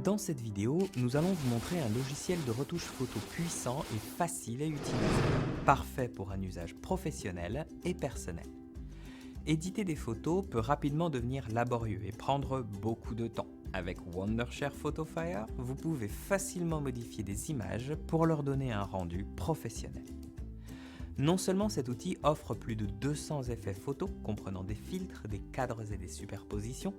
Dans cette vidéo, nous allons vous montrer un logiciel de retouche photo puissant et facile à utiliser, parfait pour un usage professionnel et personnel. Éditer des photos peut rapidement devenir laborieux et prendre beaucoup de temps. Avec Wondershare PhotoFire, vous pouvez facilement modifier des images pour leur donner un rendu professionnel. Non seulement cet outil offre plus de 200 effets photos, comprenant des filtres, des cadres et des superpositions,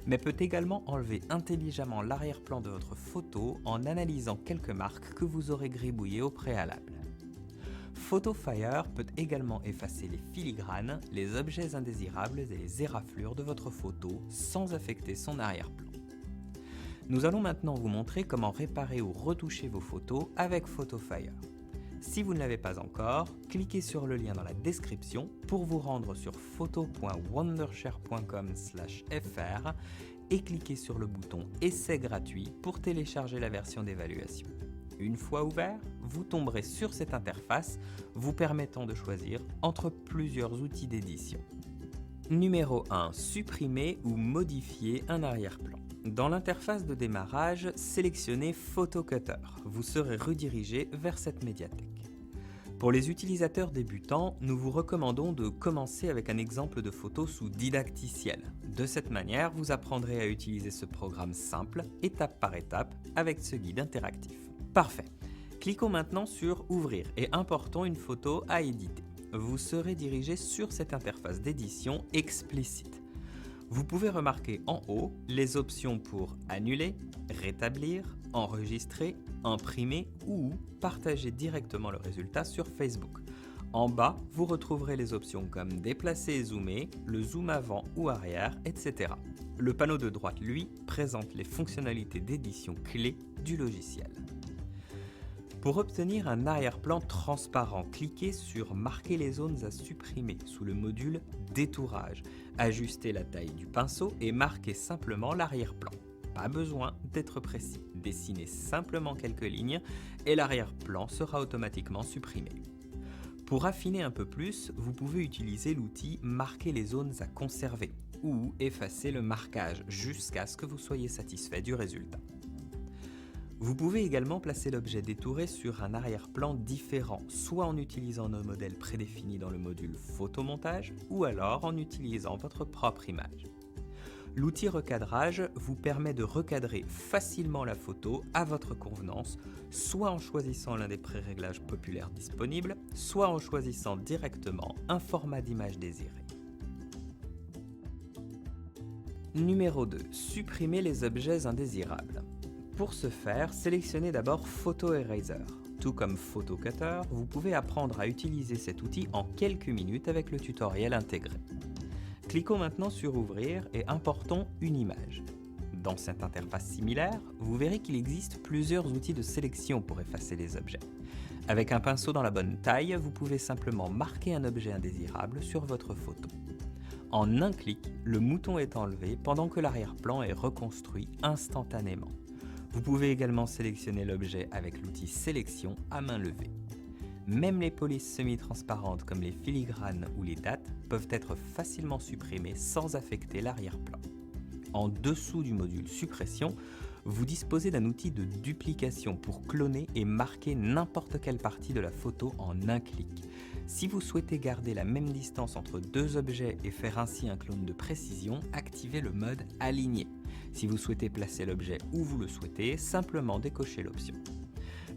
mais peut également enlever intelligemment l'arrière-plan de votre photo en analysant quelques marques que vous aurez gribouillées au préalable. PhotoFire peut également effacer les filigranes, les objets indésirables et les éraflures de votre photo sans affecter son arrière-plan. Nous allons maintenant vous montrer comment réparer ou retoucher vos photos avec PhotoFire. Si vous ne l'avez pas encore, cliquez sur le lien dans la description pour vous rendre sur photo.wondershare.com/fr et cliquez sur le bouton Essai gratuit pour télécharger la version d'évaluation. Une fois ouvert, vous tomberez sur cette interface vous permettant de choisir entre plusieurs outils d'édition. Numéro 1. Supprimer ou modifier un arrière-plan. Dans l'interface de démarrage, sélectionnez Photo Cutter. Vous serez redirigé vers cette médiathèque. Pour les utilisateurs débutants, nous vous recommandons de commencer avec un exemple de photo sous didacticiel. De cette manière, vous apprendrez à utiliser ce programme simple, étape par étape, avec ce guide interactif. Parfait. Cliquons maintenant sur Ouvrir et importons une photo à éditer. Vous serez dirigé sur cette interface d'édition explicite. Vous pouvez remarquer en haut les options pour annuler, rétablir, enregistrer, imprimer ou partager directement le résultat sur Facebook. En bas, vous retrouverez les options comme déplacer et zoomer, le zoom avant ou arrière, etc. Le panneau de droite, lui, présente les fonctionnalités d'édition clés du logiciel. Pour obtenir un arrière-plan transparent, cliquez sur Marquer les zones à supprimer sous le module Détourage. Ajustez la taille du pinceau et marquez simplement l'arrière-plan. Pas besoin d'être précis. Dessinez simplement quelques lignes et l'arrière-plan sera automatiquement supprimé. Pour affiner un peu plus, vous pouvez utiliser l'outil Marquer les zones à conserver ou effacer le marquage jusqu'à ce que vous soyez satisfait du résultat. Vous pouvez également placer l'objet détouré sur un arrière-plan différent, soit en utilisant nos modèles prédéfinis dans le module photomontage, ou alors en utilisant votre propre image. L'outil recadrage vous permet de recadrer facilement la photo à votre convenance, soit en choisissant l'un des pré-réglages populaires disponibles, soit en choisissant directement un format d'image désiré. Numéro 2. Supprimer les objets indésirables. Pour ce faire, sélectionnez d'abord Photo Eraser. Tout comme Photo Cutter, vous pouvez apprendre à utiliser cet outil en quelques minutes avec le tutoriel intégré. Cliquons maintenant sur Ouvrir et importons une image. Dans cette interface similaire, vous verrez qu'il existe plusieurs outils de sélection pour effacer les objets. Avec un pinceau dans la bonne taille, vous pouvez simplement marquer un objet indésirable sur votre photo. En un clic, le mouton est enlevé pendant que l'arrière-plan est reconstruit instantanément. Vous pouvez également sélectionner l'objet avec l'outil Sélection à main levée. Même les polices semi-transparentes comme les filigranes ou les dates peuvent être facilement supprimées sans affecter l'arrière-plan. En dessous du module Suppression, vous disposez d'un outil de duplication pour cloner et marquer n'importe quelle partie de la photo en un clic. Si vous souhaitez garder la même distance entre deux objets et faire ainsi un clone de précision, activez le mode Aligner. Si vous souhaitez placer l'objet où vous le souhaitez, simplement décochez l'option.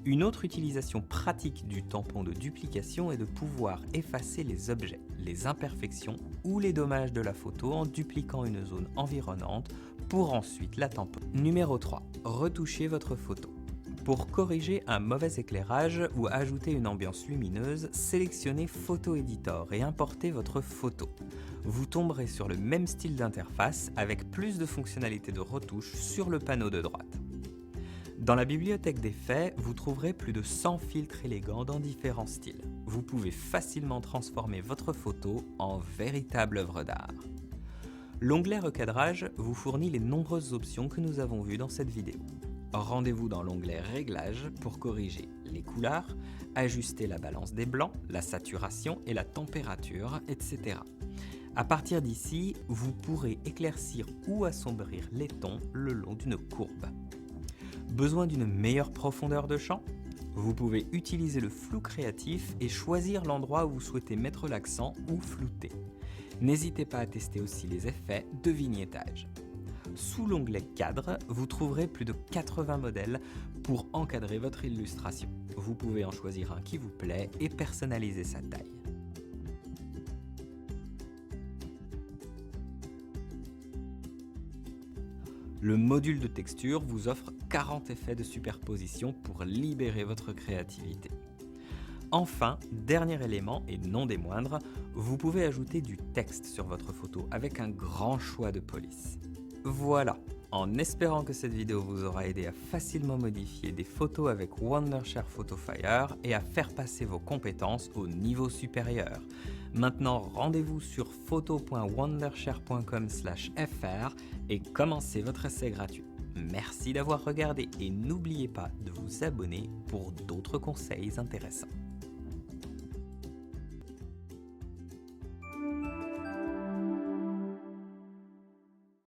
Une autre utilisation pratique du tampon de duplication est de pouvoir effacer les objets, les imperfections ou les dommages de la photo en dupliquant une zone environnante pour ensuite la tamponner. Numéro 3. Retouchez votre photo. Pour corriger un mauvais éclairage ou ajouter une ambiance lumineuse, sélectionnez Photo Editor et importez votre photo. Vous tomberez sur le même style d'interface avec plus de fonctionnalités de retouche sur le panneau de droite. Dans la bibliothèque d'effets, vous trouverez plus de 100 filtres élégants dans différents styles. Vous pouvez facilement transformer votre photo en véritable œuvre d'art. L'onglet Recadrage vous fournit les nombreuses options que nous avons vues dans cette vidéo. Rendez-vous dans l'onglet Réglages pour corriger les couleurs, ajuster la balance des blancs, la saturation et la température, etc. À partir d'ici, vous pourrez éclaircir ou assombrir les tons le long d'une courbe. Besoin d'une meilleure profondeur de champ? Vous pouvez utiliser le flou créatif et choisir l'endroit où vous souhaitez mettre l'accent ou flouter. N'hésitez pas à tester aussi les effets de vignettage. Sous l'onglet Cadre, vous trouverez plus de 80 modèles pour encadrer votre illustration. Vous pouvez en choisir un qui vous plaît et personnaliser sa taille. Le module de texture vous offre 40 effets de superposition pour libérer votre créativité. Enfin, dernier élément et non des moindres, vous pouvez ajouter du texte sur votre photo avec un grand choix de police. Voilà, en espérant que cette vidéo vous aura aidé à facilement modifier des photos avec Wondershare PhotoFire et à faire passer vos compétences au niveau supérieur. Maintenant, rendez-vous sur photo.wondershare.com/fr et commencez votre essai gratuit. Merci d'avoir regardé et n'oubliez pas de vous abonner pour d'autres conseils intéressants.